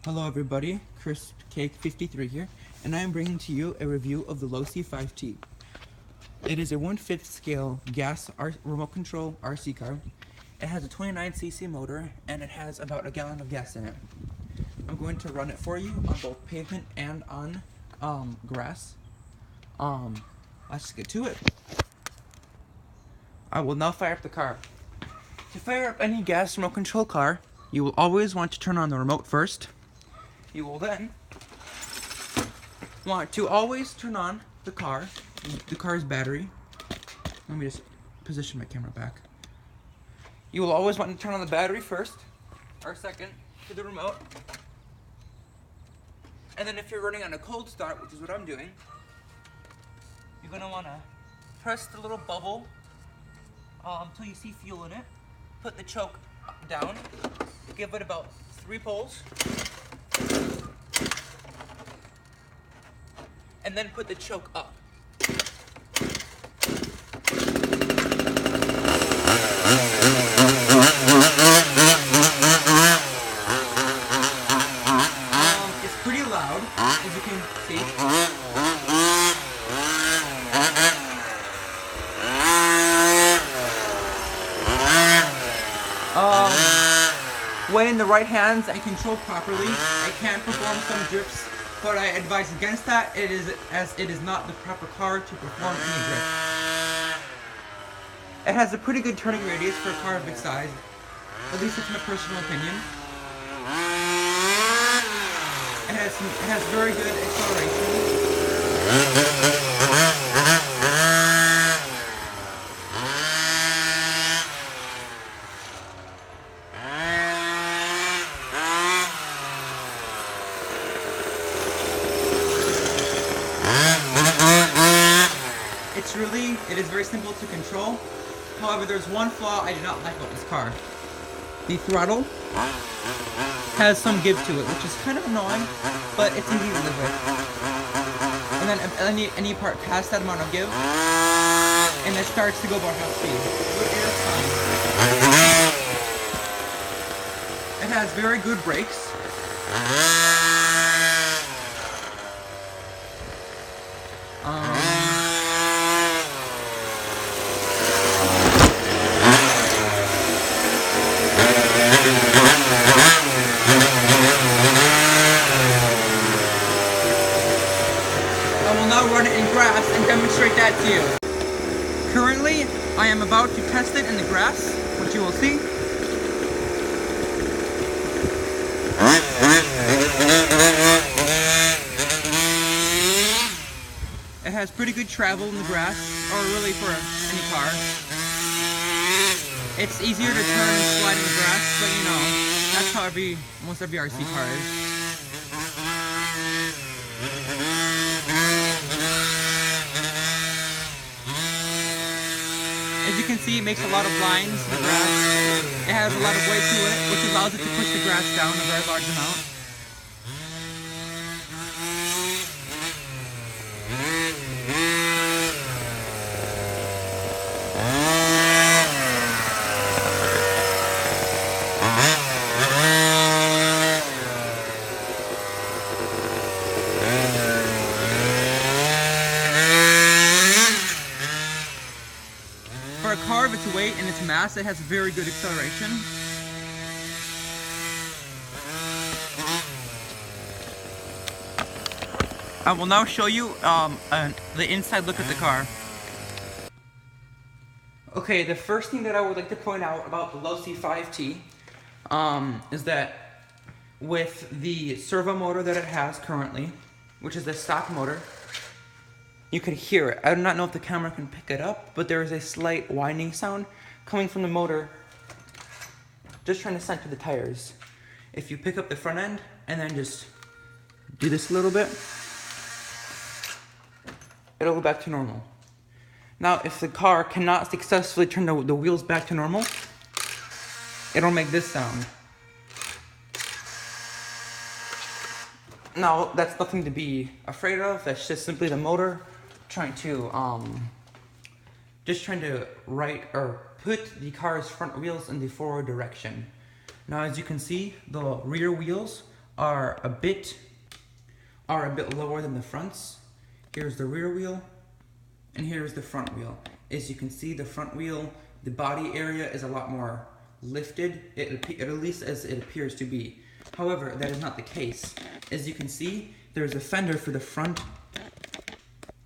Hello everybody, Crisp Cake 53 here, and I am bringing to you a review of the Losi 5T. It is a 1/5 scale gas remote control RC car. It has a 29cc motor and it has about a gallon of gas in it. I'm going to run it for you on both pavement and on grass. Let's get to it. I will now fire up the car. To fire up any gas remote control car, you will always want to turn on the remote first. You will then want to always turn on the car's battery. Let me just position my camera back. You will always want to turn on the battery first, or second, to the remote. And then if you're running on a cold start, which is what I'm doing, you're going to want to press the little bubble until you see fuel in it. Put the choke down, give it about 3 pulls, and then put the choke up. It's pretty loud, as you can see. When in the right hands and controlled properly, it can perform some drifts, but I advise against that, as it is not the proper car to perform any drift. It has a pretty good turning radius for a car of its size, at least it's my personal opinion. It has very good acceleration. It is very simple to control. However, there's one flaw I do not like about this car. The throttle has some give to it, which is kind of annoying, but it's easy to live with. And then any part past that amount of give, and it starts to go about half speed. It has very good brakes. Run it in grass and demonstrate that to you. Currently, I am about to test it in the grass, which you will see. It has pretty good travel in the grass, or really for any car. It's easier to turn and slide in the grass, but you know, that's how most every RC car is. As you can see, it makes a lot of lines in the grass. It has a lot of weight to it, which allows it to push the grass down a very large amount. For a car of its weight and its mass, it has very good acceleration. I will now show you the inside look at the car. Okay, the first thing that I would like to point out about the Losi 5T is that with the servo motor that it has currently, which is the stock motor, you could hear it. I do not know if the camera can pick it up, but there is a slight whining sound coming from the motor just trying to center the tires. If you pick up the front end and then just do this a little bit, it'll go back to normal. Now, if the car cannot successfully turn the wheels back to normal, it'll make this sound. Now, that's nothing to be afraid of. That's just simply the motor trying to put the car's front wheels in the forward direction. Now, as you can see, the rear wheels are a bit lower than the fronts. Here's the rear wheel, and here's the front wheel. As you can see, the front wheel, the body area is a lot more lifted, at least as it appears to be. However, that is not the case. As you can see, there's a fender for the front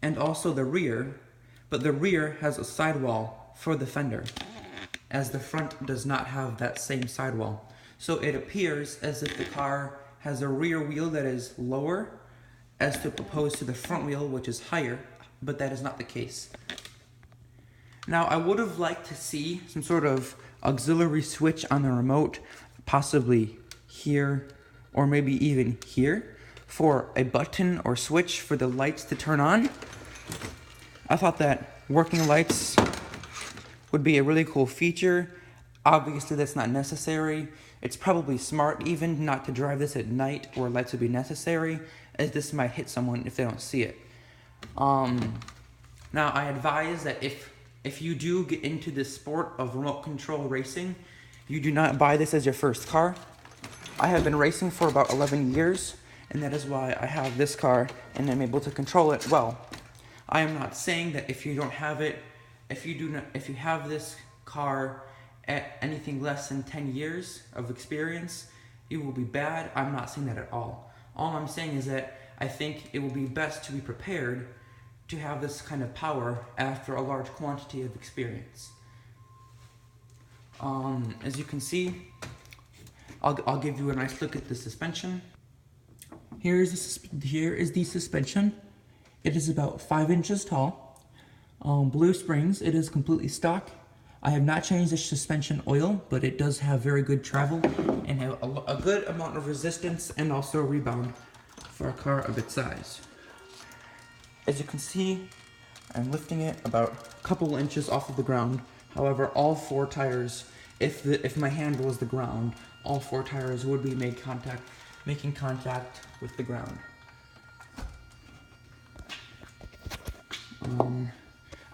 and also the rear, but the rear has a sidewall for the fender, as the front does not have that same sidewall. So it appears as if the car has a rear wheel that is lower as opposed to the front wheel, which is higher, but that is not the case. Now, I would have liked to see some sort of auxiliary switch on the remote, possibly here, or maybe even here, for a button or switch for the lights to turn on. I thought that working lights would be a really cool feature. Obviously, that's not necessary. It's probably smart even not to drive this at night where lights would be necessary, as this might hit someone if they don't see it. Now, I advise that if you do get into the sport of remote control racing, you do not buy this as your first car. I have been racing for about 11 years, and that is why I have this car and I'm able to control it well. I am not saying that if you don't have it, if you have this car at anything less than 10 years of experience, it will be bad. I'm not saying that at all. All I'm saying is that I think it will be best to be prepared to have this kind of power after a large quantity of experience. As you can see, I'll give you a nice look at the suspension. Here is the suspension. It is about 5 inches tall. Blue springs. It is completely stock. I have not changed the suspension oil, but it does have very good travel and have a good amount of resistance and also rebound for a car of its size. As you can see, I'm lifting it about a couple inches off of the ground. However, all 4 tires, if my hand was the ground, all 4 tires would be making contact with the ground.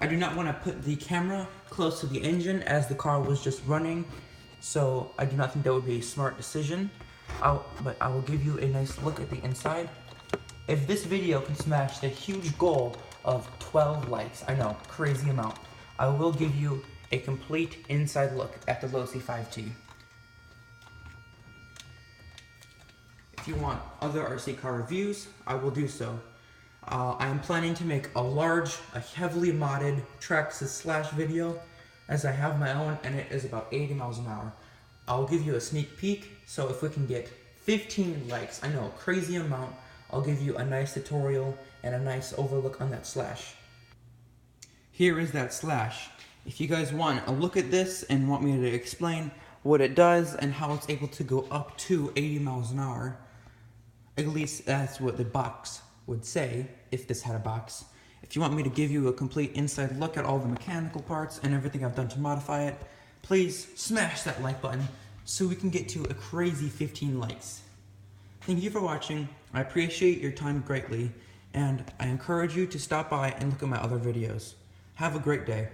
I do not want to put the camera close to the engine as the car was just running, so I do not think that would be a smart decision. But I will give you a nice look at the inside. If this video can smash the huge goal of 12 likes, I know, crazy amount, I will give you a complete inside look at the Losi 5T. If you want other RC car reviews, I will do so. I am planning to make a heavily modded Traxxas / video, as I have my own and it is about 80 miles an hour. I'll give you a sneak peek, so if we can get 15 likes, I know, crazy amount, I'll give you a nice tutorial and a nice overlook on that slash. Here is that slash. If you guys want a look at this and want me to explain what it does and how it's able to go up to 80 miles an hour, at least that's what the box would say, if this had a box. If you want me to give you a complete inside look at all the mechanical parts and everything I've done to modify it, please smash that like button so we can get to a crazy 15 likes. Thank you for watching. I appreciate your time greatly, and I encourage you to stop by and look at my other videos. Have a great day.